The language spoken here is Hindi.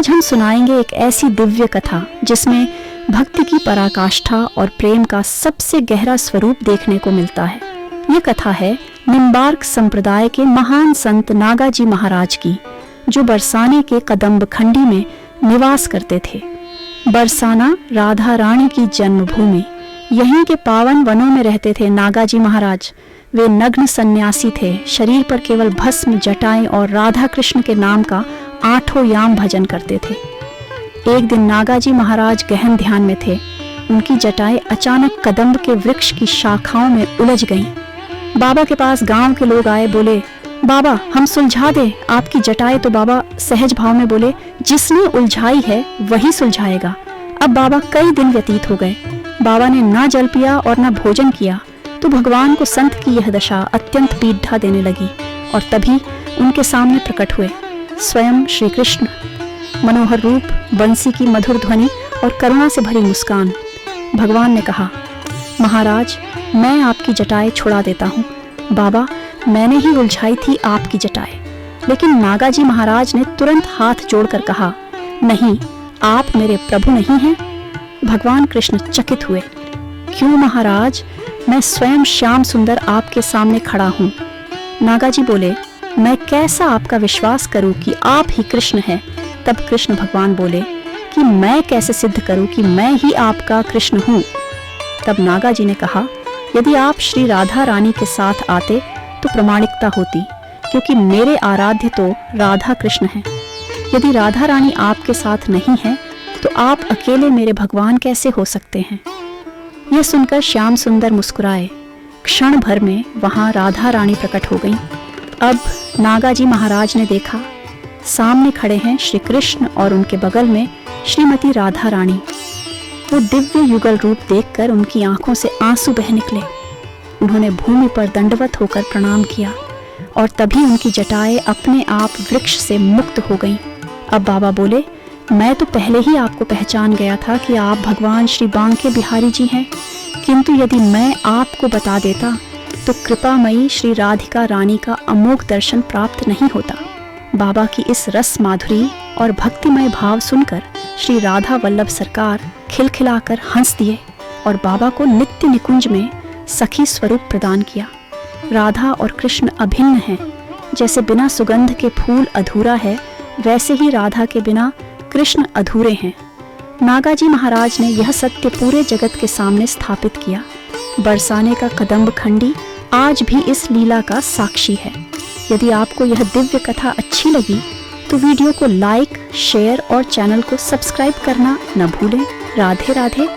आज हम सुनाएंगे एक ऐसी दिव्य कथा जिसमें भक्ति की पराकाष्ठा और प्रेम का सबसे गहरा स्वरूप देखने को मिलता है। ये कथा है निम्बार्क संप्रदाय के महान संत नागाजी महाराज की, जो बरसाने के कदम्ब खंडी में निवास करते थे। बरसाना राधा रानी की जन्मभूमि। यहीं के पावन वनों में रहते थे नागाजी महाराज। वे नग्न सन्यासी थे, शरीर पर केवल भस्म, जटाएं और राधा कृष्ण के नाम का 8 याम भजन करते थे। एक दिन नागाजी महाराज गहन ध्यान में थे। उनकी जटाएं अचानक कदम्ब के वृक्ष की शाखाओं में उलझ गईं। बाबा के पास गांव के लोग आए, बोले, बाबा हम सुलझा दे आपकी जटाएं। तो बाबा सहज भाव में बोले, जिसने उलझाई है वही सुलझाएगा। अब बाबा कई दिन व्यतीत हो गए। बाबा ने ना जल पिया और ना भोजन किया, तो भगवान को संत की यह दशा अत्यंत पीड़ा देने लगी। और तभी उनके सामने प्रकट हुए स्वयं श्री कृष्ण। मनोहर रूप, बंसी की मधुर ध्वनि और करुणा से भरी मुस्कान। भगवान ने कहा, महाराज मैं आपकी जटाएं छुड़ा देता हूँ। बाबा मैंने ही उलझाई थी आपकी जटाएं। लेकिन नागाजी महाराज ने तुरंत हाथ जोड़कर कहा, नहीं, आप मेरे प्रभु नहीं हैं। भगवान कृष्ण चकित हुए, क्यों महाराज, मैं स्वयं श्याम सुंदर आपके सामने खड़ा हूँ। नागाजी बोले, मैं कैसा आपका विश्वास करूं कि आप ही कृष्ण हैं। तब कृष्ण भगवान बोले कि मैं कैसे सिद्ध करूं कि मैं ही आपका कृष्ण हूं। तब नागाजी ने कहा, यदि आप श्री राधा रानी के साथ आते तो प्रमाणिकता होती, क्योंकि मेरे आराध्य तो राधा कृष्ण हैं। यदि राधा रानी आपके साथ नहीं है तो आप अकेले मेरे भगवान कैसे हो सकते हैं। यह सुनकर श्याम सुंदर मुस्कुराए। क्षण भर में वहां राधा रानी प्रकट हो गईं। अब नागाजी महाराज ने देखा, सामने खड़े हैं श्री कृष्ण और उनके बगल में श्रीमती राधा रानी। वो दिव्य युगल रूप देखकर उनकी आंखों से आंसू बह निकले। उन्होंने भूमि पर दंडवत होकर प्रणाम किया और तभी उनकी जटाएं अपने आप वृक्ष से मुक्त हो गईं। अब बाबा बोले, मैं तो पहले ही आपको पहचान गया था कि आप भगवान श्री बांके बिहारी जी हैं, किंतु यदि मैं आपको बता देता तो कृपामयी श्री राधिका रानी का अमोघ दर्शन प्राप्त नहीं होता। बाबा की इस रस माधुरी और भक्तिमय भाव सुनकर श्री राधा वल्लभ सरकार खिलखिलाकर हंस दिए और बाबा को नित्य निकुंज में सखी स्वरूप प्रदान किया। राधा और कृष्ण अभिन्न हैं। जैसे बिना सुगंध के फूल अधूरा है, वैसे ही राधा के बिना कृष्ण अधूरे हैं। नागाजी महाराज ने यह सत्य पूरे जगत के सामने स्थापित किया। बरसाने का कदम्ब खंडी आज भी इस लीला का साक्षी है। यदि आपको यह दिव्य कथा अच्छी लगी तो वीडियो को लाइक, शेयर और चैनल को सब्सक्राइब करना न भूलें। राधे राधे।